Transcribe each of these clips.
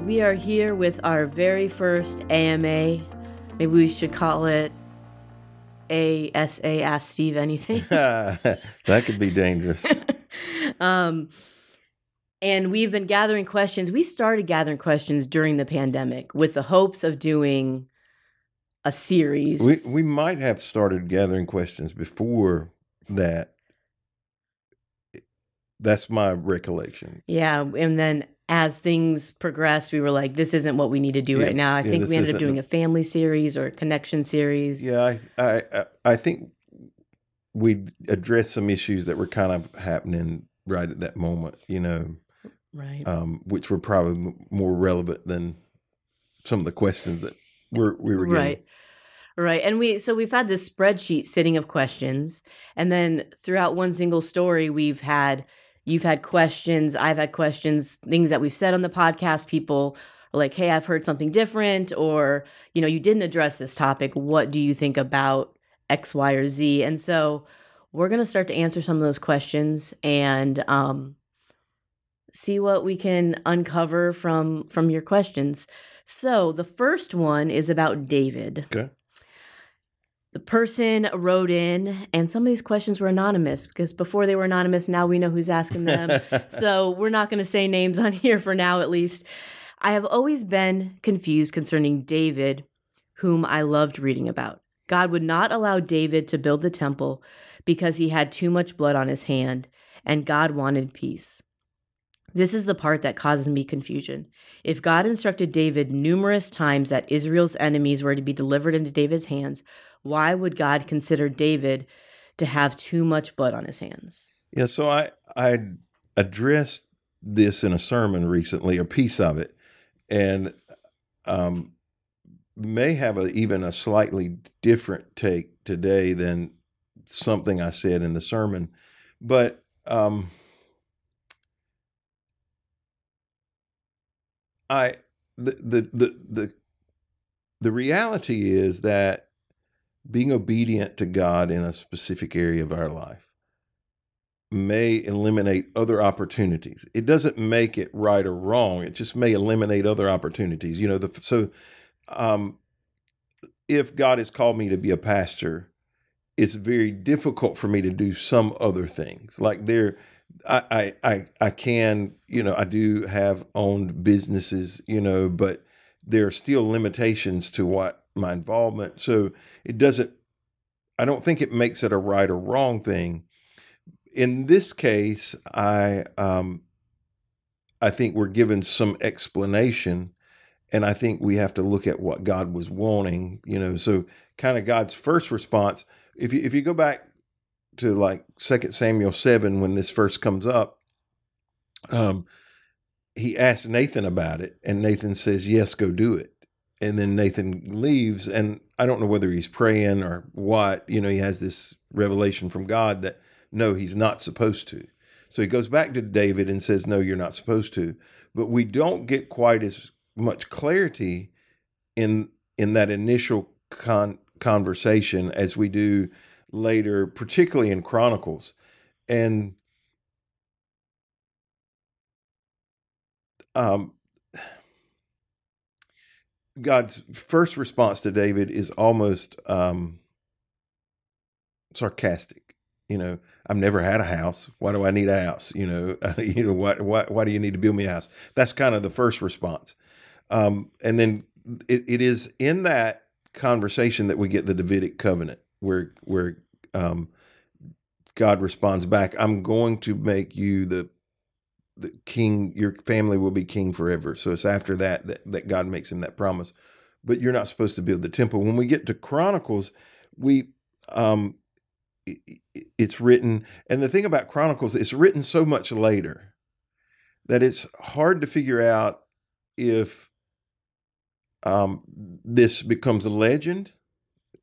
We are here with our very first AMA. Maybe we should call it ASA, Ask Steve Anything. That could be dangerous. And we've been gathering questions. We started gathering questions during the pandemic with the hopes of doing a series. We might have started gathering questions before that. That's my recollection. Yeah. And then as things progressed, we were like, this isn't what we need to do right now. I think we ended up doing a family series or a connection series. Yeah, I think we addressed some issues that were kind of happening right at that moment, Right. Which were probably more relevant than some of the questions that we were getting. Right. And we've had this spreadsheet sitting of questions. And then throughout one single story, you've had questions, I've had questions, things that we've said on the podcast. People are like, hey, I've heard something different, or, you didn't address this topic. What do you think about X, Y, or Z? And so we're going to start to answer some of those questions and see what we can uncover from your questions. So the first one is about David. Okay. The person wrote in, and some of these questions were anonymous because before they were anonymous, now we know who's asking them. So we're not going to say names on here for now, at least. I have always been confused concerning David, whom I loved reading about. God would not allow David to build the temple because he had too much blood on his hand, and God wanted peace. This is the part that causes me confusion. If God instructed David numerous times that Israel's enemies were to be delivered into David's hands, why would God consider David to have too much blood on his hands? Yeah, so I addressed this in a sermon recently, a piece of it, and may have even a slightly different take today than something I said in the sermon. But the reality is that being obedient to God in a specific area of our life may eliminate other opportunities. It doesn't make it right or wrong. It just may eliminate other opportunities. If God has called me to be a pastor, it's very difficult for me to do some other things. Like I can, I do have owned businesses, but there are still limitations to what my involvement. So I don't think it makes it a right or wrong thing. In this case, I think we're given some explanation, and I think we have to look at what God was wanting, so kind of God's first response. If you go back to like 2 Samuel 7, when this first comes up, he asked Nathan about it, and Nathan says, yes, go do it. And then Nathan leaves, and I don't know whether he's praying or what. He has this revelation from God that, no, he's not supposed to. So he goes back to David and says, no, you're not supposed to. But we don't get quite as much clarity in that initial conversation as we do later, particularly in Chronicles. And God's first response to David is almost sarcastic. I've never had a house. Why do I need a house? Why do you need to build me a house? That's kind of the first response. And then it is in that conversation that we get the Davidic covenant, where God responds back, I'm going to make you the king, your family will be king forever. So it's after that God makes him that promise. But you're not supposed to build the temple. When we get to Chronicles, it's written, and the thing about Chronicles, it's written so much later that it's hard to figure out if this becomes a legend.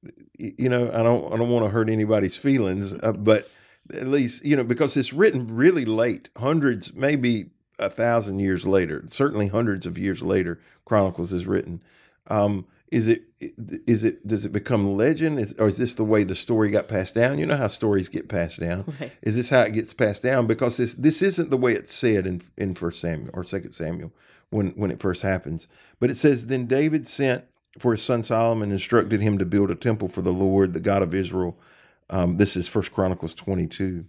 I don't want to hurt anybody's feelings, but at least, because it's written really late, hundreds, maybe 1,000 years later, certainly hundreds of years later, Chronicles is written. Does it become legend? Or is this the way the story got passed down? You know how stories get passed down. Right. Is this how it gets passed down? Because this isn't the way it's said in 1 Samuel or 2 Samuel, when it first happens. But it says, then David sent for his son Solomon, instructed him to build a temple for the Lord, the God of Israel. This is 1 Chronicles 22.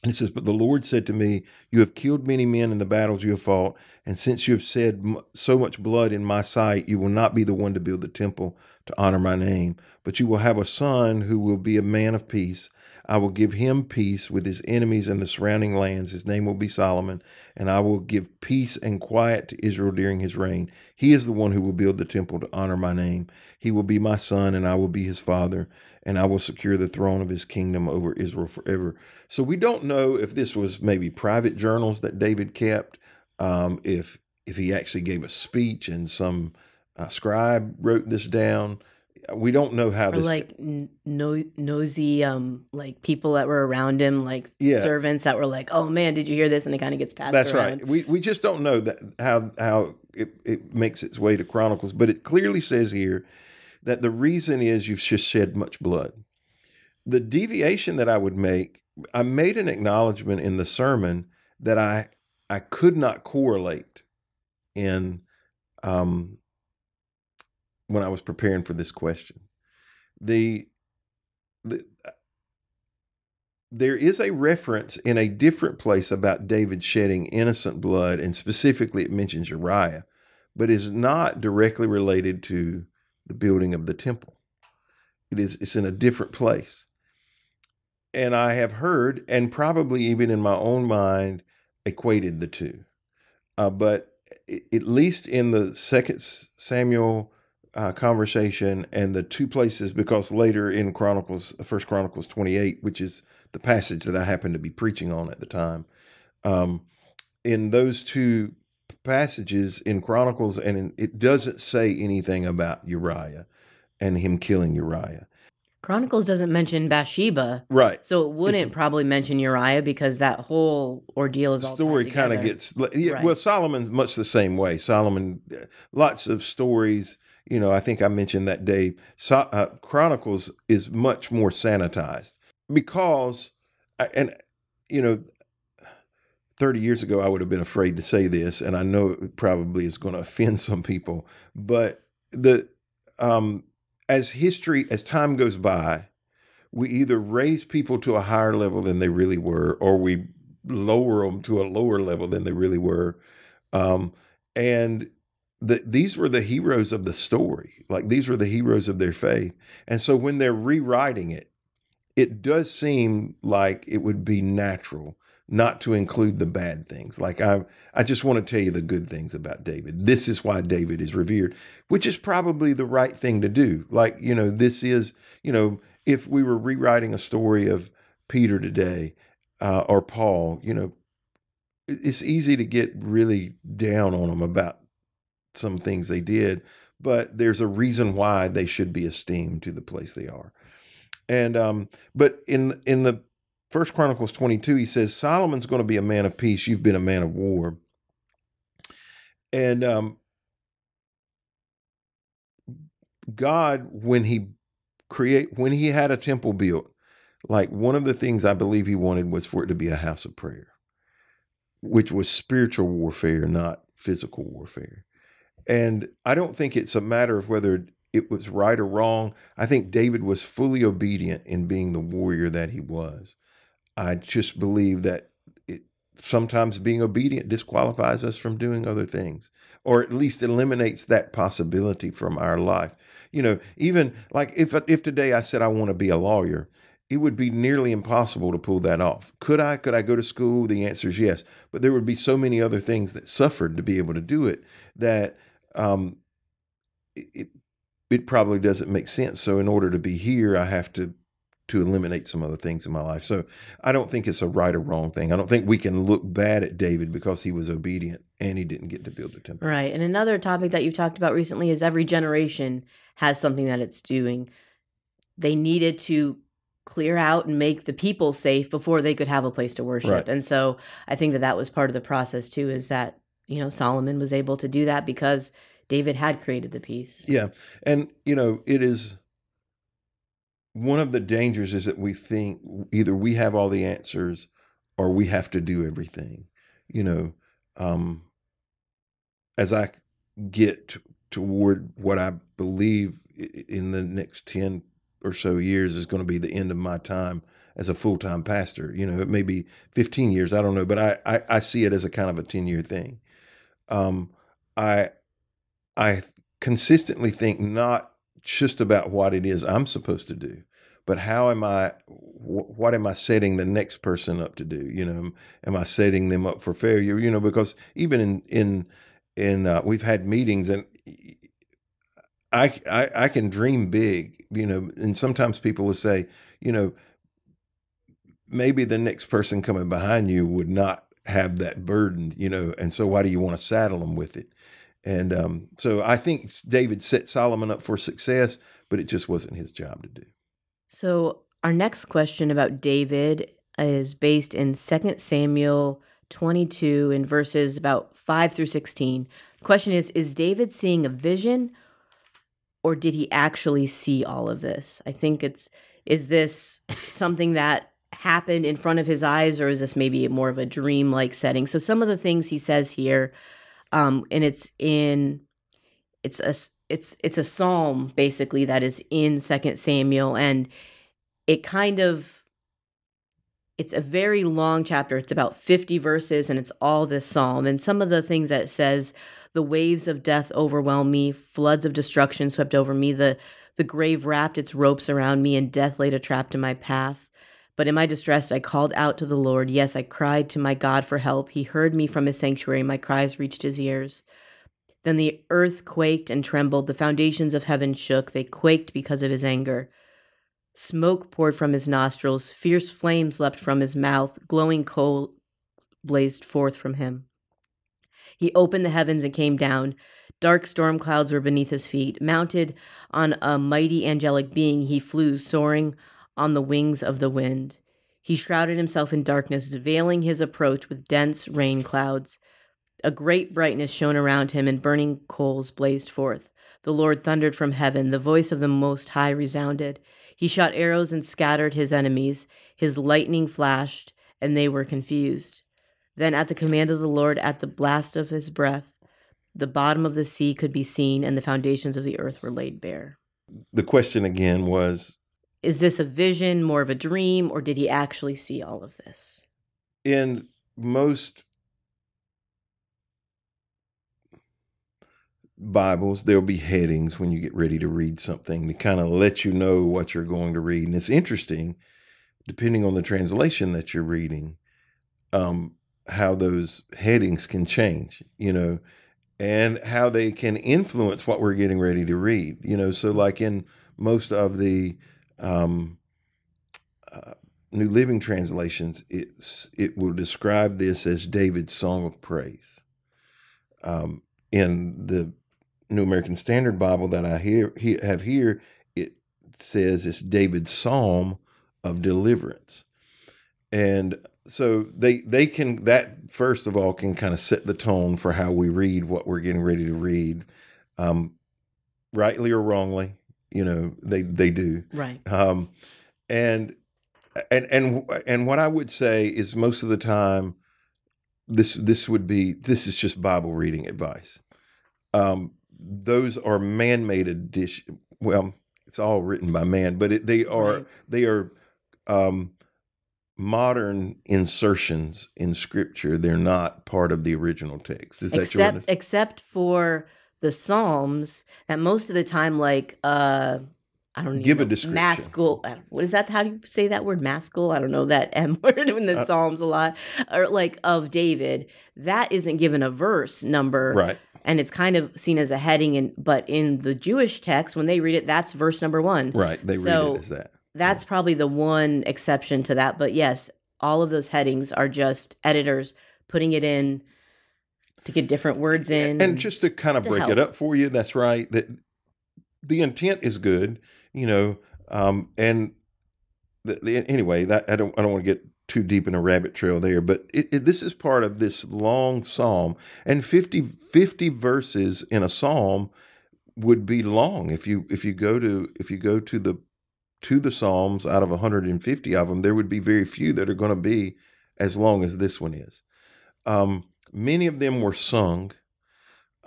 And it says, but the Lord said to me, you have killed many men in the battles you have fought, and since you have shed so much blood in my sight, you will not be the one to build the temple to honor my name, but you will have a son who will be a man of peace. I will give him peace with his enemies and the surrounding lands. His name will be Solomon, and I will give peace and quiet to Israel during his reign. He is the one who will build the temple to honor my name. He will be my son, and I will be his father, and I will secure the throne of his kingdom over Israel forever. So we don't know if this was maybe private journals that David kept, if he actually gave a speech and some scribe wrote this down. We don't know how Or this, like nosy, like people that were around him, like servants that were like, "Oh man, did you hear this?" And it kind of gets passed That's around. right. We just don't know that how it makes its way to Chronicles, but it clearly says here that the reason is you've just shed much blood. The deviation that I would make, I made an acknowledgement in the sermon that I could not correlate in when I was preparing for this question. There is a reference in a different place about David shedding innocent blood, and specifically it mentions Uriah, but is not directly related to the building of the temple. It's in a different place. And I have heard, and probably even in my own mind, equated the two. But at least in the 2 Samuel conversation and the two places, because later in Chronicles, 1 Chronicles 28, which is the passage that I happened to be preaching on at the time, in those two passages in Chronicles, and it doesn't say anything about Uriah and him killing Uriah. Chronicles doesn't mention Bathsheba, right? So it wouldn't probably mention Uriah because that whole ordeal is all story kind of gets. Right. Well, Solomon's much the same way. Solomon, lots of stories. You know, I think I mentioned that day. Chronicles is much more sanitized because, and you know, 30 years ago I would have been afraid to say this, and I know it probably is going to offend some people, but as time goes by, we either raise people to a higher level than they really were, or we lower them to a lower level than they really were. And these were the heroes of the story. Like, these were the heroes of their faith. And so when they're rewriting it, it does seem like it would be natural not to include the bad things. Like, I just want to tell you the good things about David. This is why David is revered, which is probably the right thing to do. Like, you know, this is, you know, if we were rewriting a story of Peter today, or Paul, you know, it's easy to get really down on them about some things they did, but there's a reason why they should be esteemed to the place they are. And but in the 1 Chronicles 22, he says, Solomon's going to be a man of peace. You've been a man of war. And God, when he had a temple built, like, one of the things I believe he wanted was for it to be a house of prayer, which was spiritual warfare, not physical warfare. And I don't think it's a matter of whether it was right or wrong. I think David was fully obedient in being the warrior that he was. I just believe that sometimes being obedient disqualifies us from doing other things, or at least eliminates that possibility from our life. You know, even like if today I said I want to be a lawyer, it would be nearly impossible to pull that off. Could I go to school? The answer is yes. But there would be so many other things that suffered to be able to do it that it probably doesn't make sense. So in order to be here, I have to eliminate some other things in my life. So I don't think it's a right or wrong thing. I don't think we can look bad at David because he was obedient and he didn't get to build the temple. Right. And another topic that you've talked about recently is every generation has something that it's doing. They needed to clear out and make the people safe before they could have a place to worship. Right. And so I think that was part of the process too, is that, you know, Solomon was able to do that because David had created the peace. Yeah. And, you know, it is one of the dangers is that we think either we have all the answers or we have to do everything. You know, as I get toward what I believe in the next 10 or so years is going to be the end of my time as a full-time pastor. It may be 15 years, I don't know, but I see it as a kind of a 10-year thing. I consistently think not just about what it is I'm supposed to do, but what am I setting the next person up to do? Am I setting them up for failure? Because even in we've had meetings, and I can dream big, and sometimes people will say, maybe the next person coming behind you would not have that burden, and so why do you want to saddle them with it? And so I think David set Solomon up for success, but it just wasn't his job to do. So our next question about David is based in 2 Samuel 22 in verses about 5 through 16. The question is David seeing a vision, or did he actually see all of this? I think is this something that happened in front of his eyes, or is this maybe more of a dream-like setting? So some of the things he says here, and it's a psalm basically that is in 2 Samuel, and it's a very long chapter. It's about 50 verses, and it's all this psalm. And some of the things that it says, the waves of death overwhelmed me, floods of destruction swept over me, the grave wrapped its ropes around me, and death laid a trap to my path. But in my distress, I called out to the Lord. Yes, I cried to my God for help. He heard me from his sanctuary. My cries reached his ears. Then the earth quaked and trembled. The foundations of heaven shook. They quaked because of his anger. Smoke poured from his nostrils. Fierce flames leapt from his mouth. Glowing coal blazed forth from him. He opened the heavens and came down. Dark storm clouds were beneath his feet. Mounted on a mighty angelic being, he flew, soaring on the wings of the wind. He shrouded himself in darkness, veiling his approach with dense rain clouds. A great brightness shone around him, and burning coals blazed forth. The Lord thundered from heaven. The voice of the Most High resounded. He shot arrows and scattered his enemies. His lightning flashed, and they were confused. Then at the command of the Lord, at the blast of his breath, the bottom of the sea could be seen, and the foundations of the earth were laid bare. The question again was, is this a vision, more of a dream, or did he actually see all of this? In most Bibles, there'll be headings when you get ready to read something to kind of let you know what you're going to read. And it's interesting, depending on the translation that you're reading, how those headings can change, and how they can influence what we're getting ready to read. So like in most of the New Living Translations, it will describe this as David's song of praise. In the New American Standard Bible that I have here, it says it's David's psalm of deliverance. And so they can, that first of all can kind of set the tone for how we read what we're getting ready to read, rightly or wrongly, they do. Right. And what I would say is most of the time, this is just Bible reading advice. Those are man-made additions. Well, it's all written by man, but they are modern insertions in Scripture. They're not part of the original text. Is that your except for the Psalms, that most of the time, like I don't know, give a description. Maskell. What is that? How do you say that word? Maskell? I don't know that M word in the Psalms a lot. Or like of David, that isn't given a verse number. Right. And it's kind of seen as a heading, but in the Jewish text, when they read it, that's verse number 1. Right, they read it as that. That's probably the one exception to that. But yes, all of those headings are just editors putting it in to get different words in. And just to kind of break it up for you, that's right, that the intent is good, and anyway, that I don't want to get too deep in a rabbit trail there, but this is part of this long psalm, and 50 verses in a psalm would be long. If you go to the Psalms, out of 150 of them, there would be very few that are going to be as long as this one is. Many of them were sung.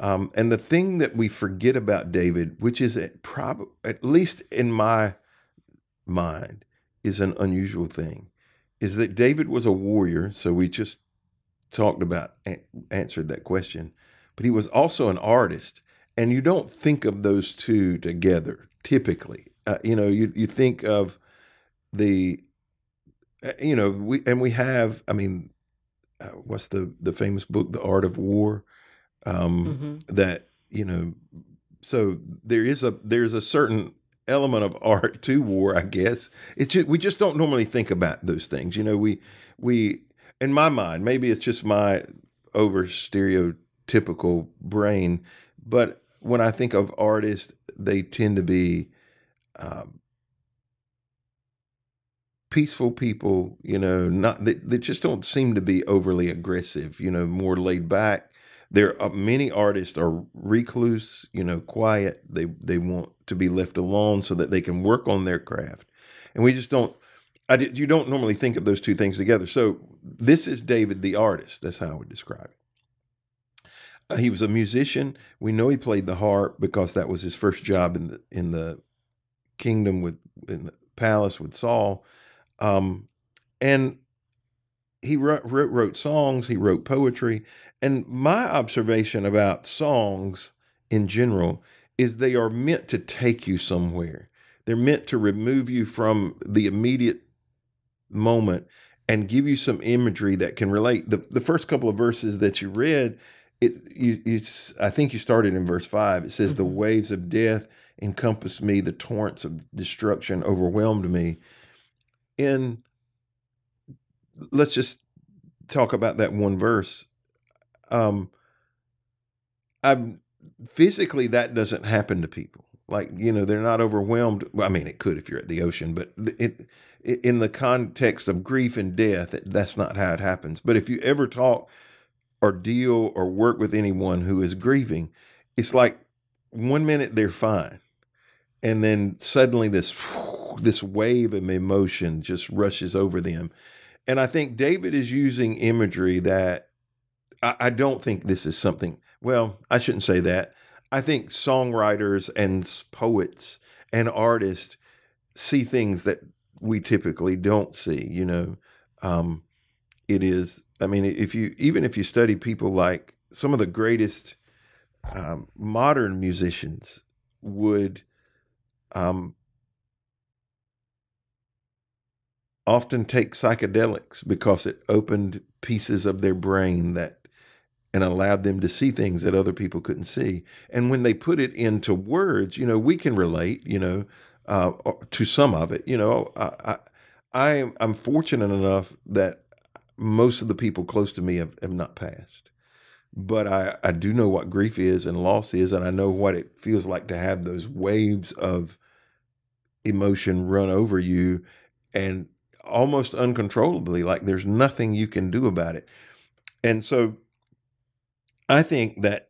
And the thing that we forget about David, which is at least in my mind, is an unusual thing, is that David was a warrior. So we just talked about, answered that question, but he was also an artist. And you don't think of those two together typically. You think of the, we have, I mean, what's the famous book, The Art of War? That, so there's a certain element of art to war, I guess. It's just, we just don't normally think about those things. We, in my mind, maybe it's just my over stereotypical brain, but when I think of artists, they tend to be peaceful people, not they just don't seem to be overly aggressive, more laid back. There are many artists are recluse, quiet. They want to be left alone so that they can work on their craft. And we just don't, you don't normally think of those two things together. So this is David, the artist. That's how I would describe it. He was a musician. We know he played the harp because that was his first job in the kingdom in the palace with Saul. And he wrote songs, he wrote poetry. And my observation about songs in general is they are meant to take you somewhere. They're meant to remove you from the immediate moment and give you some imagery that can relate. The first couple of verses that you read, I think you started in verse 5. It says, "The waves of death encompassed me, the torrents of destruction overwhelmed me." Let's just talk about that one verse. Physically, that doesn't happen to people. Like, they're not overwhelmed. Well, I mean, it could if you're at the ocean, but in the context of grief and death, that's not how it happens. But if you ever talk or deal or work with anyone who is grieving, it's like 1 minute they're fine. And then suddenly this wave of emotion just rushes over them. And I think David is using imagery that I don't think this is something, well, I shouldn't say that. I think songwriters and poets and artists see things that we typically don't see, it is, I mean, even if you study people like some of the greatest modern musicians would often take psychedelics because it opened pieces of their brain and allowed them to see things that other people couldn't see. And when they put it into words, we can relate, to some of it. I'm fortunate enough that most of the people close to me have not passed. But I do know what grief is and loss is, and I know what it feels like to have those waves of emotion run over you and almost uncontrollably, like there's nothing you can do about it. And so I think that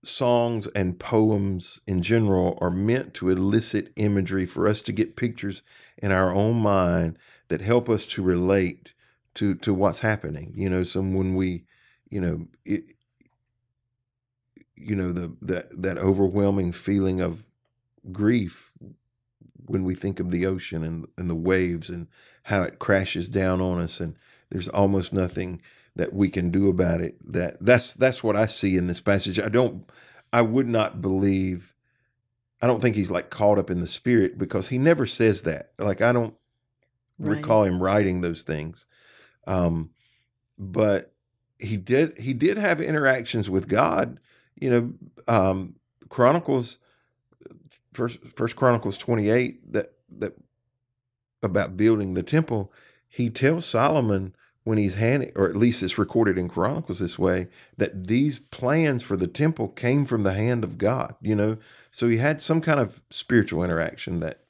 songs and poems in general are meant to elicit imagery for us to get pictures in our own mind that help us to relate to what's happening. So when we, that overwhelming feeling of grief when we think of the ocean and the waves and how it crashes down on us, and there's almost nothing that we can do about it. That's what I see in this passage. I don't think he's like caught up in the spirit, because he never says that. Like, I don't recall him writing those things. But he did have interactions with God. Chronicles, First Chronicles 28, that about building the temple, he tells Solomon when he's handing, or at least it's recorded in Chronicles this way, that these plans for the temple came from the hand of God, So he had some kind of spiritual interaction that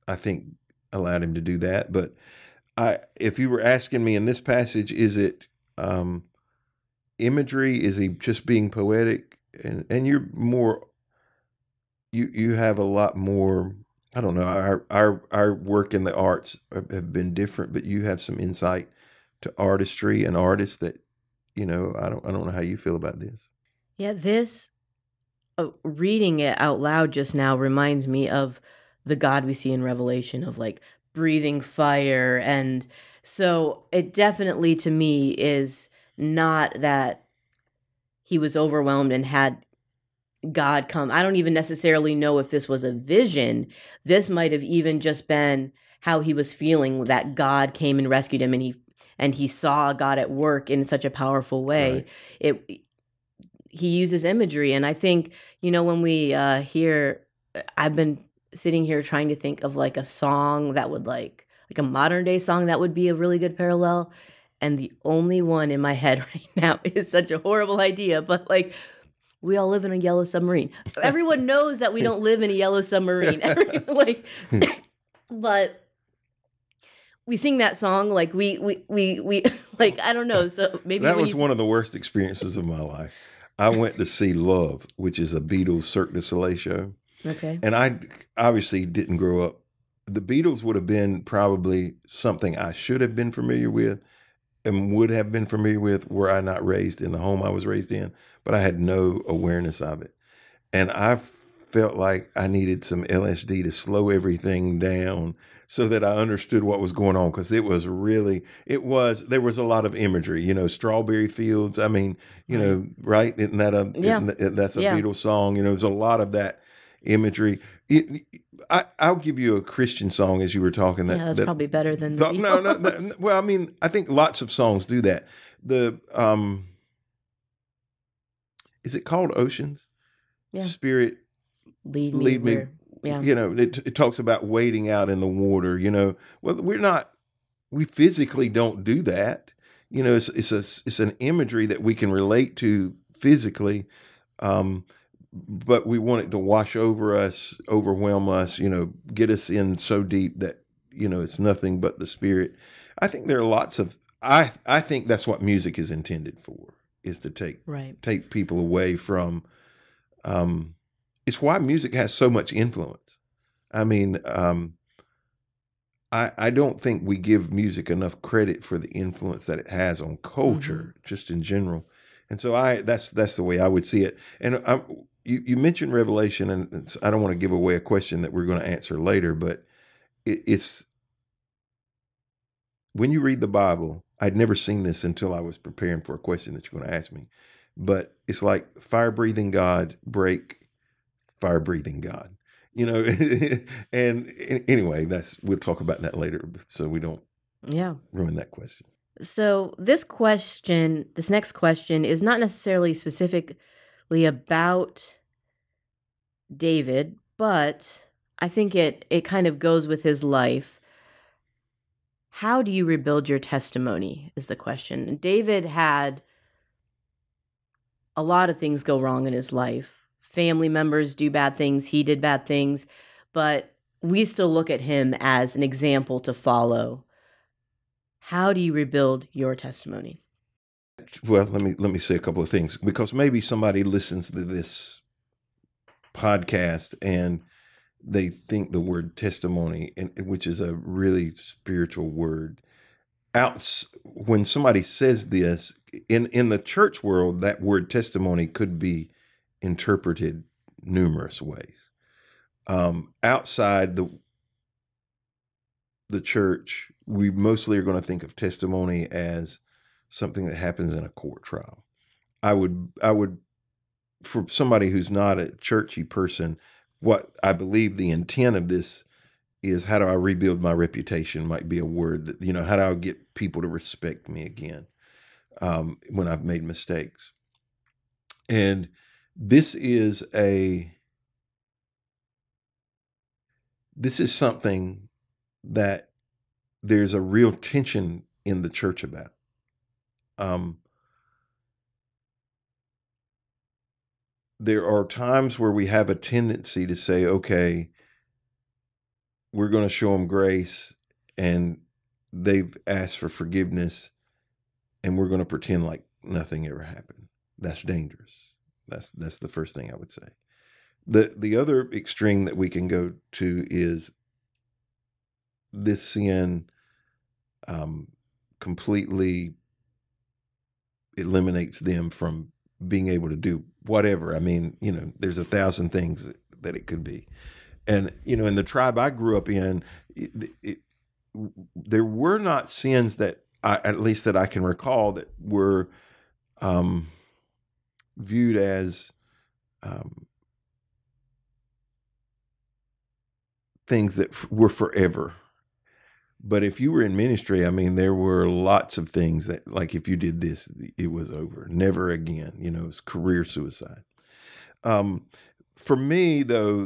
I think allowed him to do that. But if you were asking me in this passage, is it imagery? Is he just being poetic? And you're more, you have a lot more, I don't know, our work in the arts have been different, but you have some insight to artistry and artists that, I don't know how you feel about this. Yeah, this reading it out loud just now reminds me of the God we see in Revelation of like breathing fire. And so it definitely to me is not that he was overwhelmed and had God come. I don't even necessarily know if this was a vision. This might have even just been how he was feeling, that God came and rescued him, and he saw God at work in such a powerful way. Right. He uses imagery, and I think, when we hear, I've been sitting here trying to think of like a song that would like a modern day song that would be a really good parallel, and the only one in my head right now is such a horrible idea, but like, we all live in a yellow submarine. Everyone knows that we don't live in a yellow submarine. But we sing that song like we like, I don't know. So maybe That was one of the worst experiences of my life. I went to see Love, which is a Beatles Cirque du Soleil show. Okay. And I obviously didn't grow up. The Beatles would have been probably something I should have been familiar with and would have been familiar with were I not raised in the home I was raised in, but I had no awareness of it. And I felt like I needed some LSD to slow everything down so that I understood what was going on, because there was a lot of imagery, strawberry fields. I mean, right? Isn't that that's a Beatles song? There's a lot of that imagery. I'll give you a Christian song as you were talking. That's probably better than the Beatles. No. Well, I mean, I think lots of songs do that. Is it called Oceans? Yeah. Spirit, lead me. Yeah. It talks about wading out in the water. Well, we physically don't do that. It's an imagery that we can relate to physically. But we want it to wash over us, overwhelm us, get us in so deep that, it's nothing but the Spirit. I think there are lots of, I think that's what music is intended for, is to take people away from, it's why music has so much influence. I mean, I don't think we give music enough credit for the influence that it has on culture, just in general. And so that's the way I would see it. And you mentioned Revelation, and I don't want to give away a question that we're going to answer later, but it's when you read the Bible, I'd never seen this until I was preparing for a question that you're going to ask me, but it's like fire-breathing God, break, fire-breathing God, and anyway, we'll talk about that later so we don't ruin that question. So this next question is not necessarily specifically about David, but I think it kind of goes with his life. How do you rebuild your testimony is the question. David had a lot of things go wrong in his life. Family members do bad things. He did bad things, but we still look at him as an example to follow. How do you rebuild your testimony? Well, let me say a couple of things, because maybe somebody listens to this podcast and they think the word testimony, which is a really spiritual word, when somebody says this in the church world, that word testimony could be interpreted numerous ways. Outside the church, we mostly are going to think of testimony as something that happens in a court trial. I would, for somebody who's not a churchy person, what I believe the intent of this is, how do I rebuild my reputation might be a word that, how do I get people to respect me again when I've made mistakes. And this is something that there's a real tension in the church about. There are times where we have a tendency to say, okay, we're going to show them grace and they've asked for forgiveness, and we're going to pretend like nothing ever happened. That's dangerous. That's the first thing I would say. The other extreme that we can go to is this sin completely eliminates them from being able to do whatever. I mean, there's 1,000 things that it could be. And, in the tribe I grew up in, there were not sins that at least that I can recall, that were viewed as things that were forever. But if you were in ministry, I mean, there were lots of things that, like, if you did this, it was over, never again. It was career suicide. For me, though,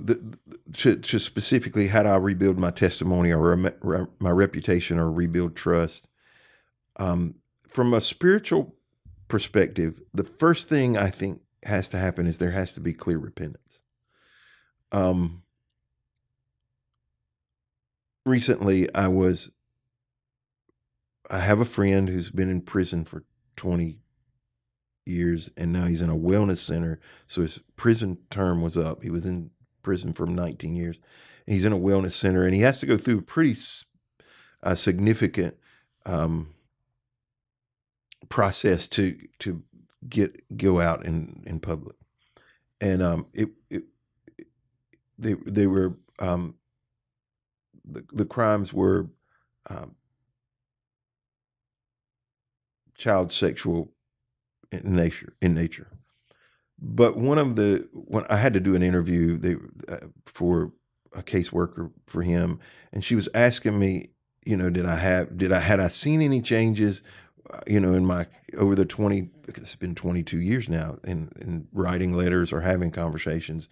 to specifically how do I rebuild my testimony or my reputation or rebuild trust, from a spiritual perspective, the first thing I think has to happen is there has to be clear repentance. Recently, I have a friend who's been in prison for 20 years, and now he's in a wellness center. So his prison term was up. He was in prison for 19 years. He's in a wellness center, and he has to go through a pretty significant process to go out in public. And they were the crimes were child sexual in nature. But when I had to do an interview for a caseworker for him, and she was asking me, had I seen any changes, in my over the 20, it's been 22 years now, in writing letters or having conversations.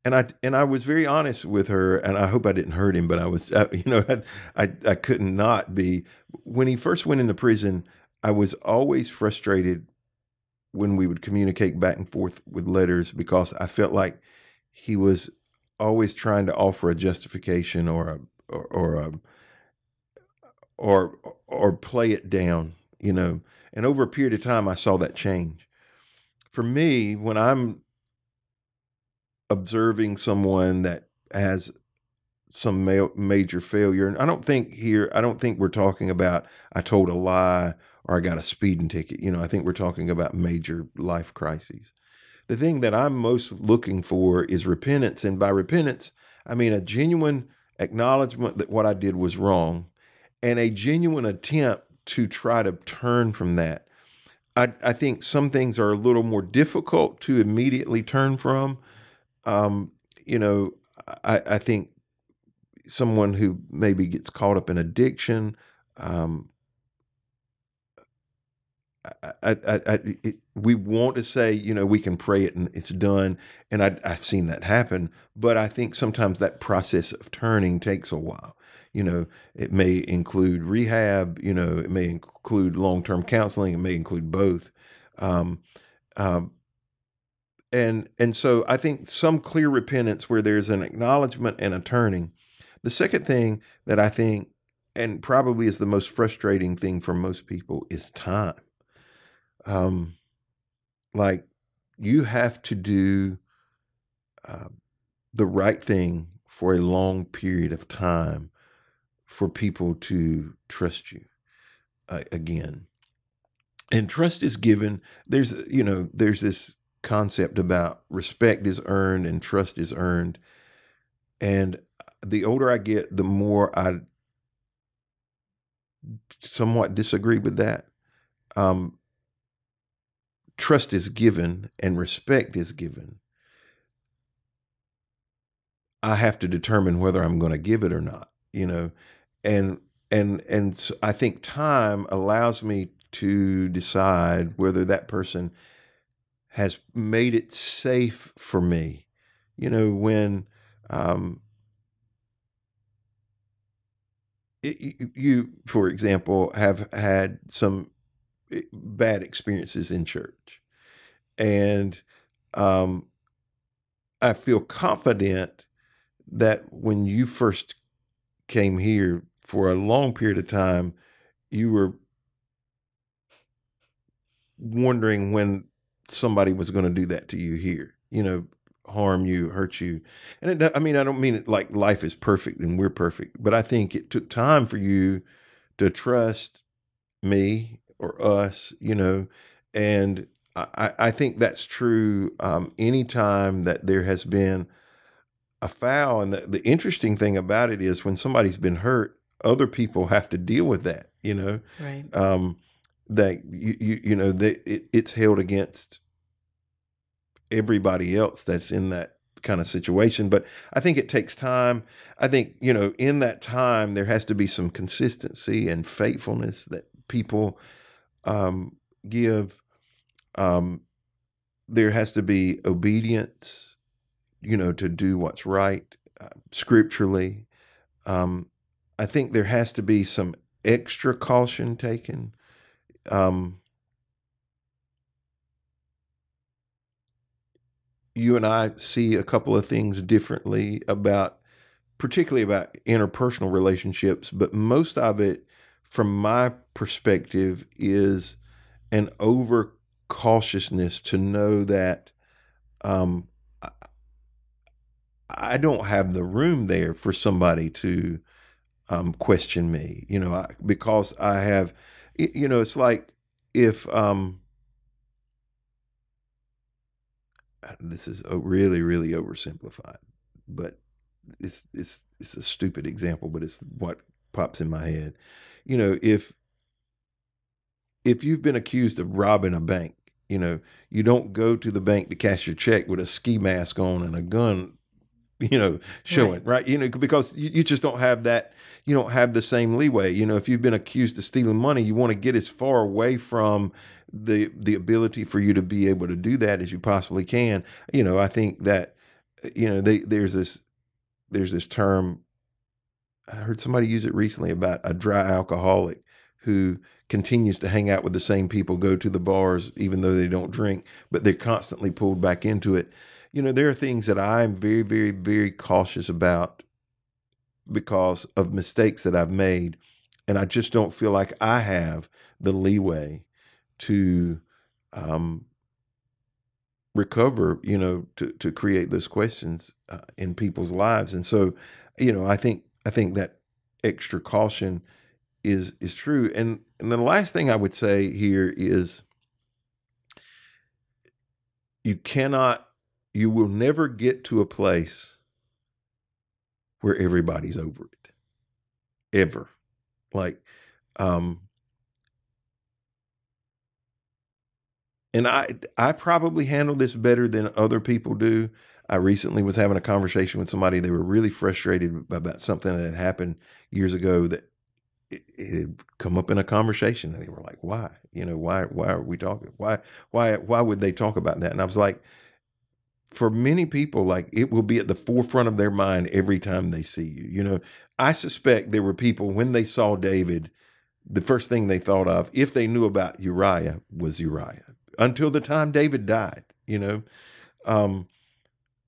And I was very honest with her, and I hope I didn't hurt him, but I was, I couldn't not be. When he first went into prison, I was always frustrated when we would communicate back and forth with letters, because I felt like he was always trying to offer a justification or play it down, And over a period of time, I saw that change. For me, when I'm observing someone that has some major failure, and I don't think we're talking about I told a lie or I got a speeding ticket. I think we're talking about major life crises. The thing that I'm most looking for is repentance. And by repentance, I mean a genuine acknowledgement that what I did was wrong, and a genuine attempt to try to turn from that. I think some things are a little more difficult to immediately turn from. I think someone who maybe gets caught up in addiction, we want to say, we can pray it and it's done. And I've seen that happen, but I think sometimes that process of turning takes a while. It may include rehab, it may include long-term counseling, it may include both. And so I think some clear repentance where there's an acknowledgement and a turning. The second thing that I think, and probably is the most frustrating thing for most people, is time. Like, you have to do the right thing for a long period of time for people to trust you again. And trust is given. There's this concept about respect is earned and trust is earned. And the older I get, the more I somewhat disagree with that. Trust is given and respect is given. I have to determine whether I'm going to give it or not, and so I think time allows me to decide whether that person has made it safe for me. When you, for example, have had some bad experiences in church, and I feel confident that when you first came here, for a long period of time, you were wondering when somebody was going to do that to you here, harm you, hurt you. And I don't mean it like life is perfect and we're perfect, but I think it took time for you to trust me or us, and I think that's true anytime that there has been a foul. And the interesting thing about it is when somebody's been hurt, other people have to deal with that, Right. that it's held against everybody else that's in that kind of situation. But I think it takes time. I think, in that time, there has to be some consistency and faithfulness that people give. There has to be obedience, to do what's right scripturally. I think there has to be some extra caution taken. You and I see a couple of things differently particularly about interpersonal relationships, but most of it, from my perspective, is an over cautiousness to know that um, I don't have the room there for somebody to question me, because I have, it's like if this is really, really oversimplified, but it's a stupid example, but it's what pops in my head. If you've been accused of robbing a bank, you don't go to the bank to cash your check with a ski mask on and a gun, showing, right? Because you just don't have that. You don't have the same leeway. If you've been accused of stealing money, you want to get as far away from the ability for you to be able to do that as you possibly can. I think that, there's this term, I heard somebody use it recently about a dry alcoholic who continues to hang out with the same people, go to the bars, even though they don't drink, but they're constantly pulled back into it. There are things that I'm very, very, very cautious about because of mistakes that I've made. And I just don't feel like I have the leeway to recover, to create those questions in people's lives. And so, I think that extra caution is true. And the last thing I would say here is you will never get to a place where everybody's over it. Ever. Like, and I probably handle this better than other people do. I recently was having a conversation with somebody. They were really frustrated about something that had happened years ago that it had come up in a conversation, and they were like, why? Why are we talking? Why would they talk about that? And I was like, for many people, like, it will be at the forefront of their mind every time they see you. I suspect there were people when they saw David, the first thing they thought of, if they knew about Uriah, was Uriah until the time David died,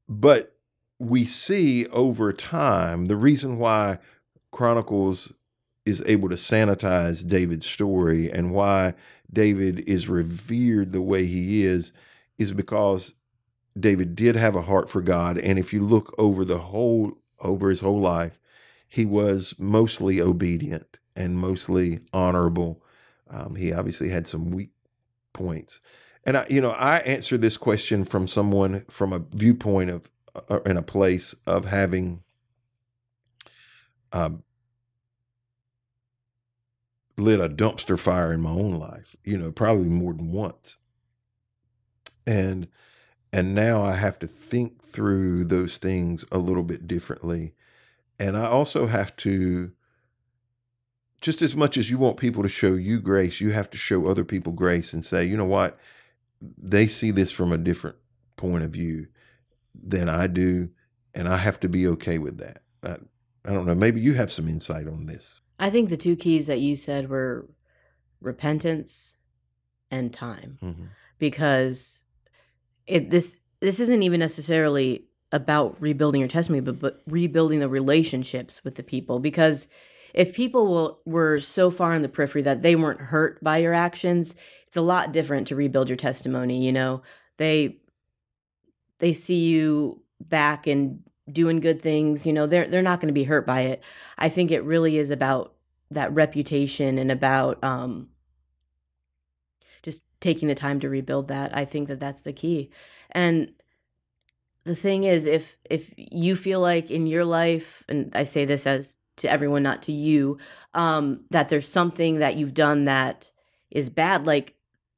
but we see over time the reason why Chronicles is able to sanitize David's story and why David is revered the way he is because David did have a heart for God. And if you look over his whole life, he was mostly obedient and mostly honorable. He obviously had some weak points. And I answer this question from a viewpoint of, in a place of having lit a dumpster fire in my own life, probably more than once. And now I have to think through those things a little bit differently. And I also have to, just as much as you want people to show you grace, you have to show other people grace and say, you know what? They see this from a different point of view than I do. And I have to be okay with that. I don't know. Maybe you have some insight on this. I think the two keys that you said were repentance and time, because this isn't even necessarily about rebuilding your testimony, but rebuilding the relationships with the people. Because if people were so far in the periphery that they weren't hurt by your actions, it's a lot different to rebuild your testimony. They see you back and doing good things. They're not going to be hurt by it. I think it really is about that reputation and about just taking the time to rebuild that. I think that that's the key. And the thing is, if you feel like in your life, and I say this as to everyone, not to you, that there's something that you've done that is bad, like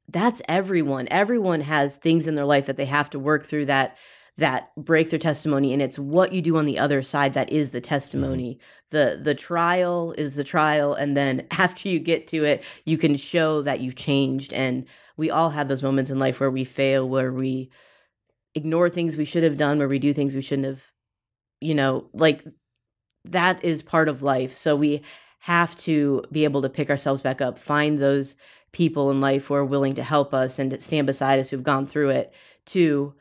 that's everyone. Everyone has things in their life that they have to work through that break their testimony, and it's what you do on the other side that is the testimony. The trial is the trial, and then after you get to it, you can show that you've changed. And we all have those moments in life where we fail, where we ignore things we should have done, where we do things we shouldn't have, like that is part of life. So we have to be able to pick ourselves back up, find those people in life who are willing to help us and to stand beside us, who've gone through it too.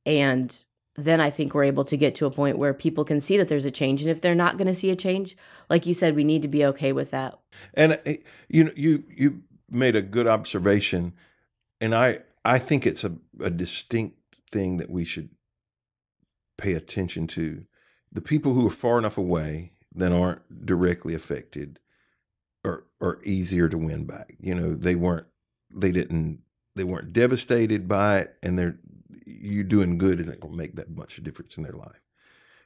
And then I think we're able to get to a point where people can see that there's a change. And if they're not going to see a change, like you said, we need to be okay with that. And you made a good observation, and I think it's a distinct thing that we should pay attention to. The people who are far enough away that aren't directly affected are easier to win back. They weren't devastated by it, and you doing good isn't going to make that much difference in their life.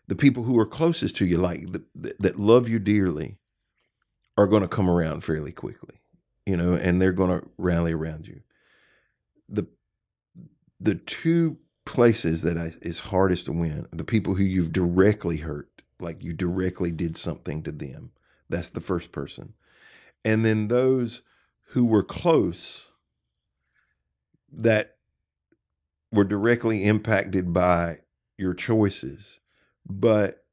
The people who are closest to you, like that love you dearly, are going to come around fairly quickly, and they're going to rally around you. The two places that is hardest to win are the people who you've directly hurt, like you directly did something to them. That's the first person. And then those who were close that were directly impacted by your choices, but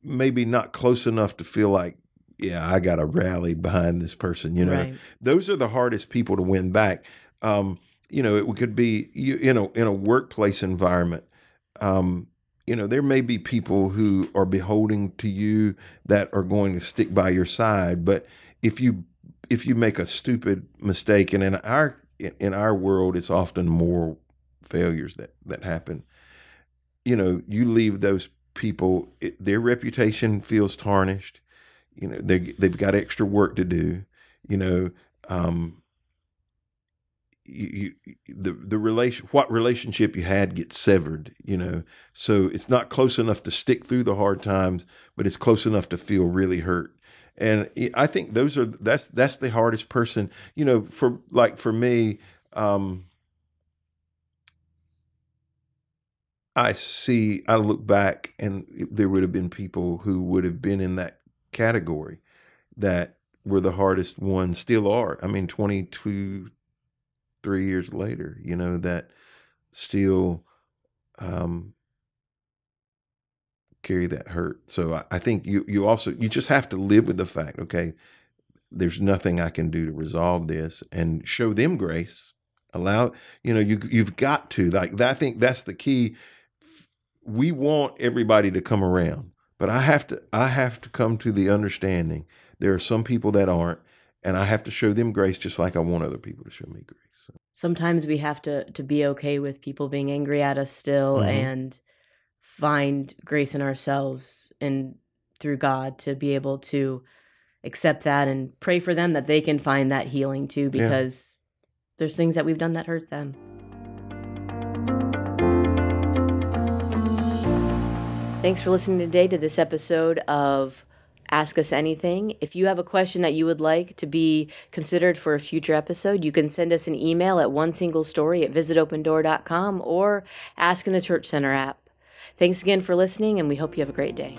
maybe not close enough to feel like, yeah, I got to rally behind this person. Right. Those are the hardest people to win back. It could be in a workplace environment. There may be people who are beholding to you that are going to stick by your side, but if you make a stupid mistake, and in our world, it's often moral failures that happen. You leave those people, their reputation feels tarnished. They've got extra work to do. What relationship you had gets severed. So it's not close enough to stick through the hard times, but it's close enough to feel really hurt. And I think that's the hardest person, for me. I look back, and there would have been people who would have been in that category that were the hardest ones, still are. 23 years later, that still carry that hurt. So I think you just have to live with the fact, okay, there's nothing I can do to resolve this, and show them grace. Allow, you've got to, like, I think that's the key. We want everybody to come around, but I have to come to the understanding there are some people that aren't, and I have to show them grace just like I want other people to show me grace. So. Sometimes we have to be okay with people being angry at us still, and find grace in ourselves and through God to be able to accept that and pray for them that they can find that healing too, because there's things that we've done that hurt them. Thanks for listening today to this episode of Ask Us Anything. If you have a question that you would like to be considered for a future episode, you can send us an email at onesinglestory@visitopendoor.com or ask in the Church Center app. Thanks again for listening, and we hope you have a great day.